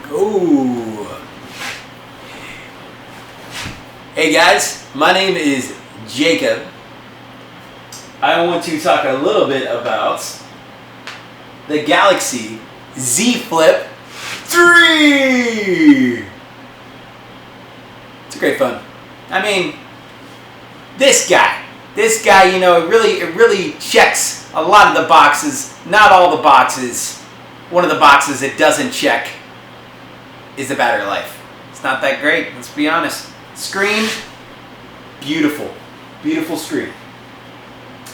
go. Hey guys, my name is Jacob. I want to talk a little bit about the Galaxy Z Flip 3. It's a great phone. I mean, this guy, you know, it really checks a lot of the boxes, not all the boxes. One of the boxes it doesn't check is the battery life. It's not that great, let's be honest. Screen, beautiful, beautiful screen.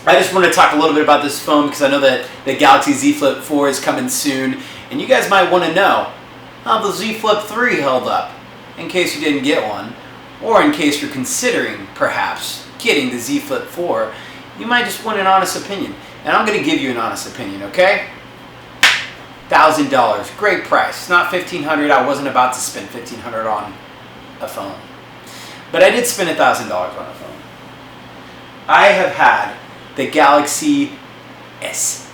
I just want to talk a little bit about this phone because I know that the Galaxy Z Flip 4 is coming soon, and you guys might want to know how the Z Flip 3 held up, in case you didn't get one, or in case you're considering, perhaps, getting the Z Flip 4. You might just want an honest opinion, and I'm going to give you an honest opinion, okay? $1,000, great price. Not $1,500. I wasn't about to spend $1,500 on a phone, but I did spend $1,000 on a phone. I have had the Galaxy S6,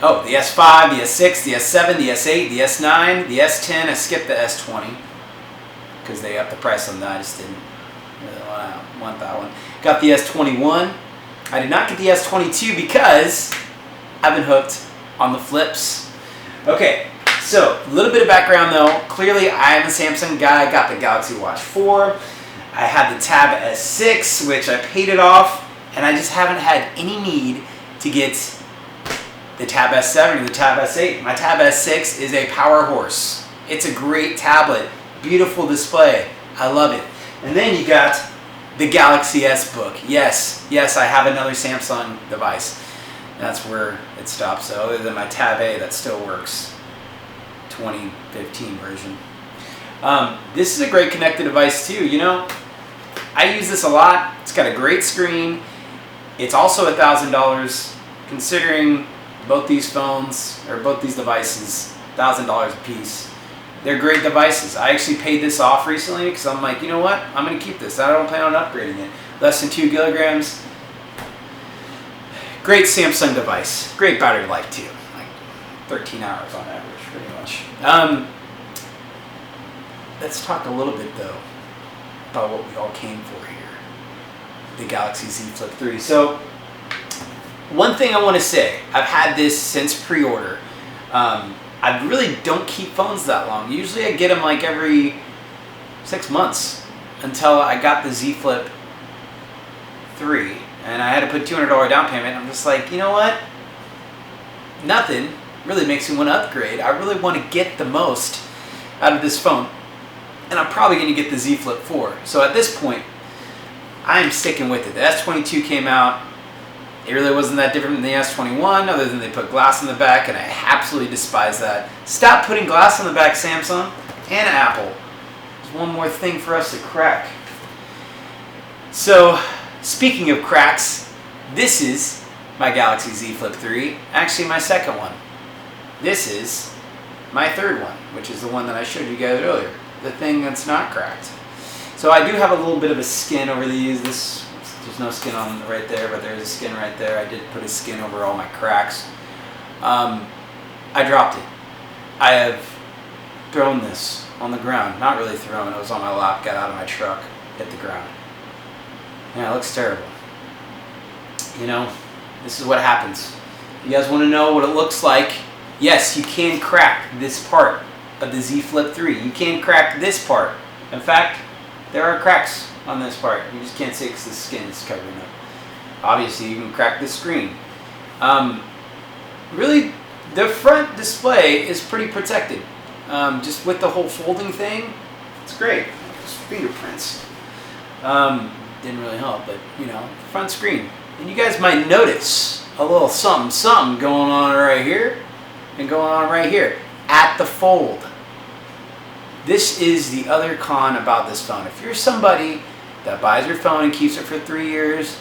oh, the S5, the S6, the S7, the S8, the S9, the S10. I skipped the S20 because they upped the price on that. I just didn't really want that one. Got the S21. I did not get the S22 because I've been hooked on the flips. Okay, so a little bit of background though. Clearly I'm a Samsung guy. I got the Galaxy Watch 4. I had the Tab S6, which I paid it off, and I just haven't had any need to get the Tab S7 or the Tab S8. My Tab S6 is a power horse. It's a great tablet, beautiful display. I love it. And then you got the Galaxy S Book. Yes, I have another Samsung device. That's where it stops. So other than my Tab A, that still works. 2015 version. This is a great connected device too. You know, I use this a lot. It's got a great screen. It's also $1,000. Considering both these phones or both these devices, $1,000 a piece. They're great devices. I actually paid this off recently because I'm like, you know what? I'm going to keep this. I don't plan on upgrading it. Less than 2 kilograms. Great Samsung device. Great battery life too. Like 13 hours on average, pretty much. Let's talk a little bit though about what we all came for here. The Galaxy Z Flip 3. So, one thing I want to say, I've had this since pre-order. I really don't keep phones that long. Usually I get them like every 6 months until I got the Z Flip 3. And I had to put $200 down payment. I'm just like, you know what? Nothing really makes me want to upgrade. I really want to get the most out of this phone. And I'm probably going to get the Z Flip 4. So at this point, I am sticking with it. The S22 came out. It really wasn't that different than the S21, other than they put glass in the back, and I absolutely despise that. Stop putting glass on the back, Samsung and Apple. There's one more thing for us to crack. So, speaking of cracks, this is my Galaxy Z Flip 3. Actually, my second one. This is my third one, which is the one that I showed you guys earlier. The thing that's not cracked. So I do have a little bit of a skin over these. There's no skin on right there, but there's a skin right there. I did put a skin over all my cracks. I dropped it. I have thrown this on the ground. Not really thrown. It was on my lap, got out of my truck, hit the ground. Yeah, it looks terrible. You know, this is what happens. You guys want to know what it looks like? Yes, you can crack this part of the Z Flip 3. You can crack this part. In fact, there are cracks on this part. You just can't see it because the skin is covering up. Obviously, you can crack the screen. Really, the front display is pretty protected. Just with the whole folding thing, it's great. Just fingerprints. Didn't really help, but you know, front screen. And you guys might notice a little something going on right here and going on right here at the fold. This is the other con about this phone. If you're somebody that buys your phone and keeps it for 3 years,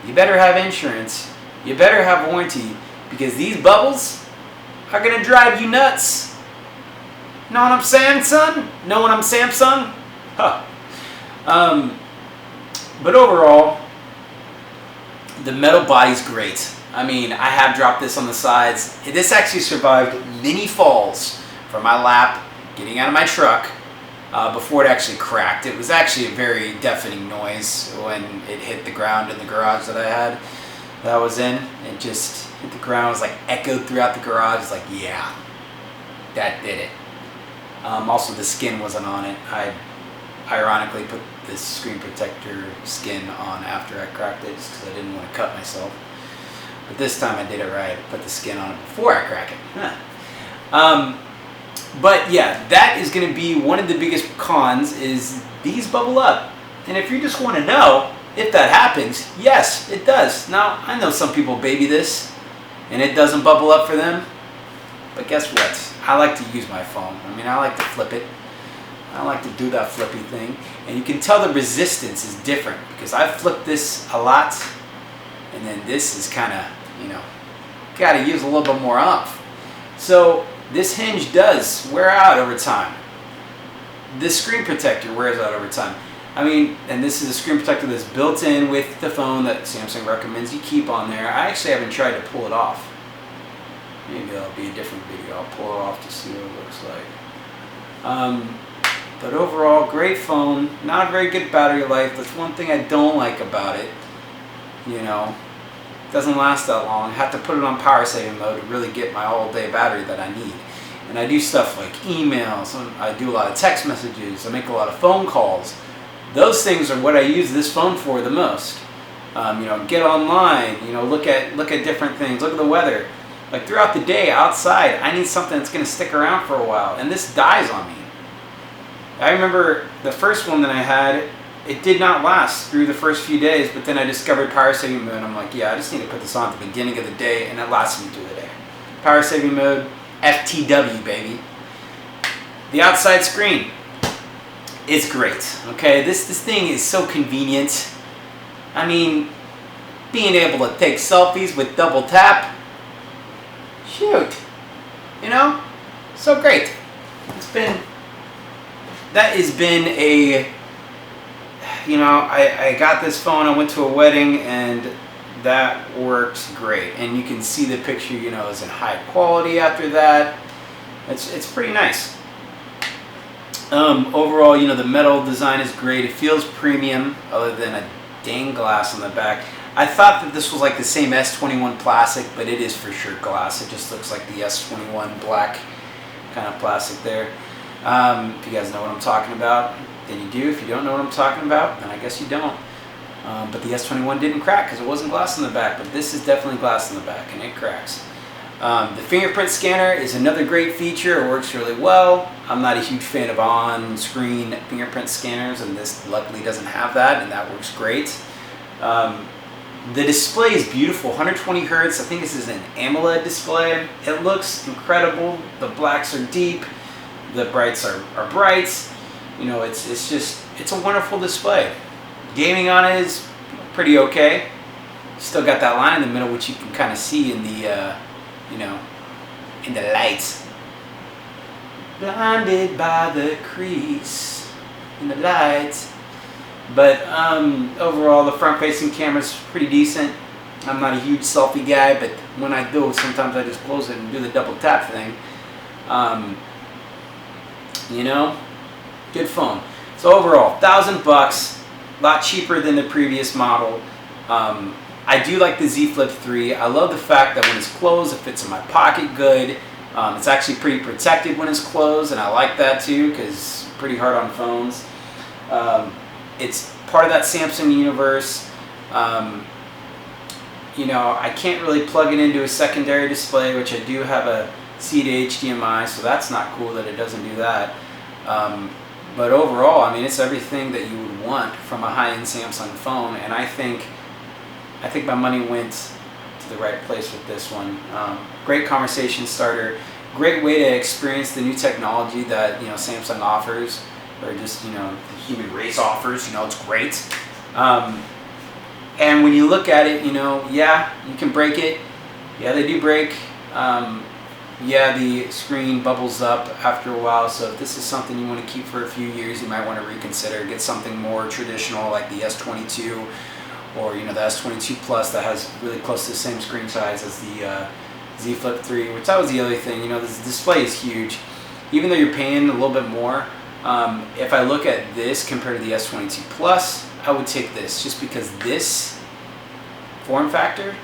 you better have insurance. You better have warranty, because these bubbles are going to drive you nuts. Know what I'm saying, son? Know what I'm Samsung? Huh. But overall, the metal body's great. I mean, I have dropped this on the sides. This actually survived many falls from my lap, getting out of my truck, before it actually cracked. It was actually a very deafening noise when it hit the ground in the garage that I was in. It just hit the ground. It was like echoed throughout the garage. It's like, yeah, that did it. Also, the skin wasn't on it. I ironically put this screen protector skin on after I cracked it just because I didn't want to cut myself. But this time I did it right. I put the skin on it before I crack it. Huh. But yeah, that is going to be one of the biggest cons, is these bubble up. And if you just want to know if that happens, yes, it does. Now, I know some people baby this and it doesn't bubble up for them. But guess what? I like to use my phone. I mean, I like to flip it. I like to do that flippy thing. And you can tell the resistance is different because I've flipped this a lot. And then this is kind of, got to use a little bit more oomph. So this hinge does wear out over time. This screen protector wears out over time. I mean, and this is a screen protector that's built in with the phone that Samsung recommends you keep on there. I actually haven't tried to pull it off. Maybe that'll be a different video. I'll pull it off to see what it looks like. But overall, great phone. Not a very good battery life. That's one thing I don't like about it. It doesn't last that long. I have to put it on power saving mode to really get my all day battery that I need. And I do stuff like emails. I do a lot of text messages. I make a lot of phone calls. Those things are what I use this phone for the most. Get online. Look at different things. Look at the weather. Like throughout the day outside, I need something that's going to stick around for a while. And this dies on me. I remember the first one that I had, it did not last through the first few days, but then I discovered power saving mode and I'm like, yeah, I just need to put this on at the beginning of the day, and it lasted me through the day. Power saving mode, FTW, baby. The outside screen is great, okay? This thing is so convenient. I mean, being able to take selfies with double tap, shoot, so great. That has been a, I got this phone, I went to a wedding, and that works great. And you can see the picture, is in high quality after that. It's pretty nice. Overall, the metal design is great. It feels premium, other than a dang glass on the back. I thought that this was like the same S21 plastic, but it is for sure glass. It just looks like the S21 black kind of plastic there. If you guys know what I'm talking about, then you do. If you don't know what I'm talking about, then I guess you don't. But the S21 didn't crack because it wasn't glass in the back, but this is definitely glass in the back, and it cracks. The fingerprint scanner is another great feature. It works really well. I'm not a huge fan of on-screen fingerprint scanners, and this luckily doesn't have that, and that works great. The display is beautiful, 120 hertz. I think this is an AMOLED display. It looks incredible. The blacks are deep. The brights are bright. It's a wonderful display. Gaming on it is pretty okay. Still got that line in the middle, which you can kind of see in the, in the lights. Blinded by the crease in the lights. But overall, the front-facing camera's pretty decent. I'm not a huge selfie guy, but when I do, sometimes I just close it and do the double tap thing. Good phone. So overall, $1,000, a lot cheaper than the previous model. I do like the Z Flip 3. I love the fact that when it's closed, it fits in my pocket good. It's actually pretty protected when it's closed, and I like that too because it's pretty hard on phones. It's part of that Samsung universe. I can't really plug it into a secondary display, which I do have a C to HDMI, so that's not cool that it doesn't do that. But overall, it's everything that you would want from a high-end Samsung phone, and I think my money went to the right place with this one. Great conversation starter, great way to experience the new technology that Samsung offers, or just the human race offers. It's great. And when you look at it, yeah, you can break it. Yeah, they do break. Yeah, the screen bubbles up after a while, so if this is something you want to keep for a few years, you might want to reconsider. Get something more traditional like the S22 or the S22 Plus that has really close to the same screen size as the Z Flip 3, which that was the other thing. This display is huge. Even though you're paying a little bit more, if I look at this compared to the S22 Plus, I would take this just because this form factor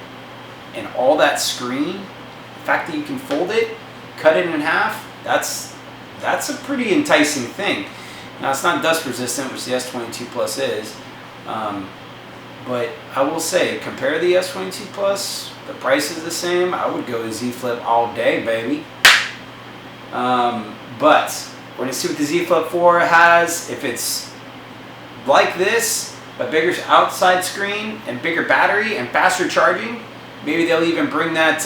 and all that screen, the fact that you can fold it, cut it in half, that's a pretty enticing thing. Now it's not dust resistant, which the S22 Plus is, but I will say, compare the S22 Plus, the price is the same, I would go to Z Flip all day, baby. But we're going to see what the Z Flip 4 has. If it's like this, a bigger outside screen and bigger battery and faster charging, maybe they'll even bring that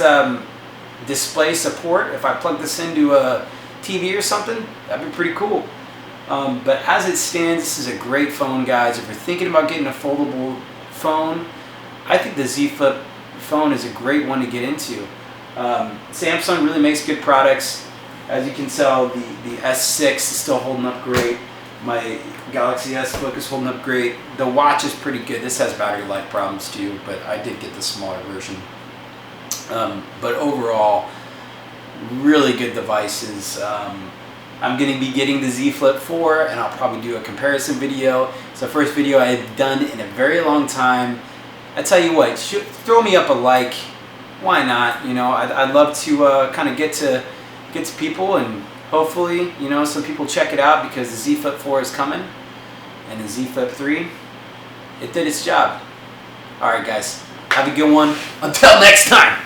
display support. If I plug this into a TV or something, that'd be pretty cool. But as it stands, this is a great phone, guys. If you're thinking about getting a foldable phone, I think the Z Flip phone is a great one to get into. Samsung really makes good products. As you can tell, the S6 is still holding up great. My Galaxy S Book is holding up great. The watch is pretty good. This has battery life problems too, but I did get the smaller version. But overall, really good devices. I'm going to be getting the Z Flip 4, and I'll probably do a comparison video. It's the first video I've done in a very long time. I tell you what, throw me up a like. Why not? I'd love to kind of get to people, and hopefully, some people check it out, because the Z Flip 4 is coming, and the Z Flip 3, it did its job. All right, guys, have a good one. Until next time.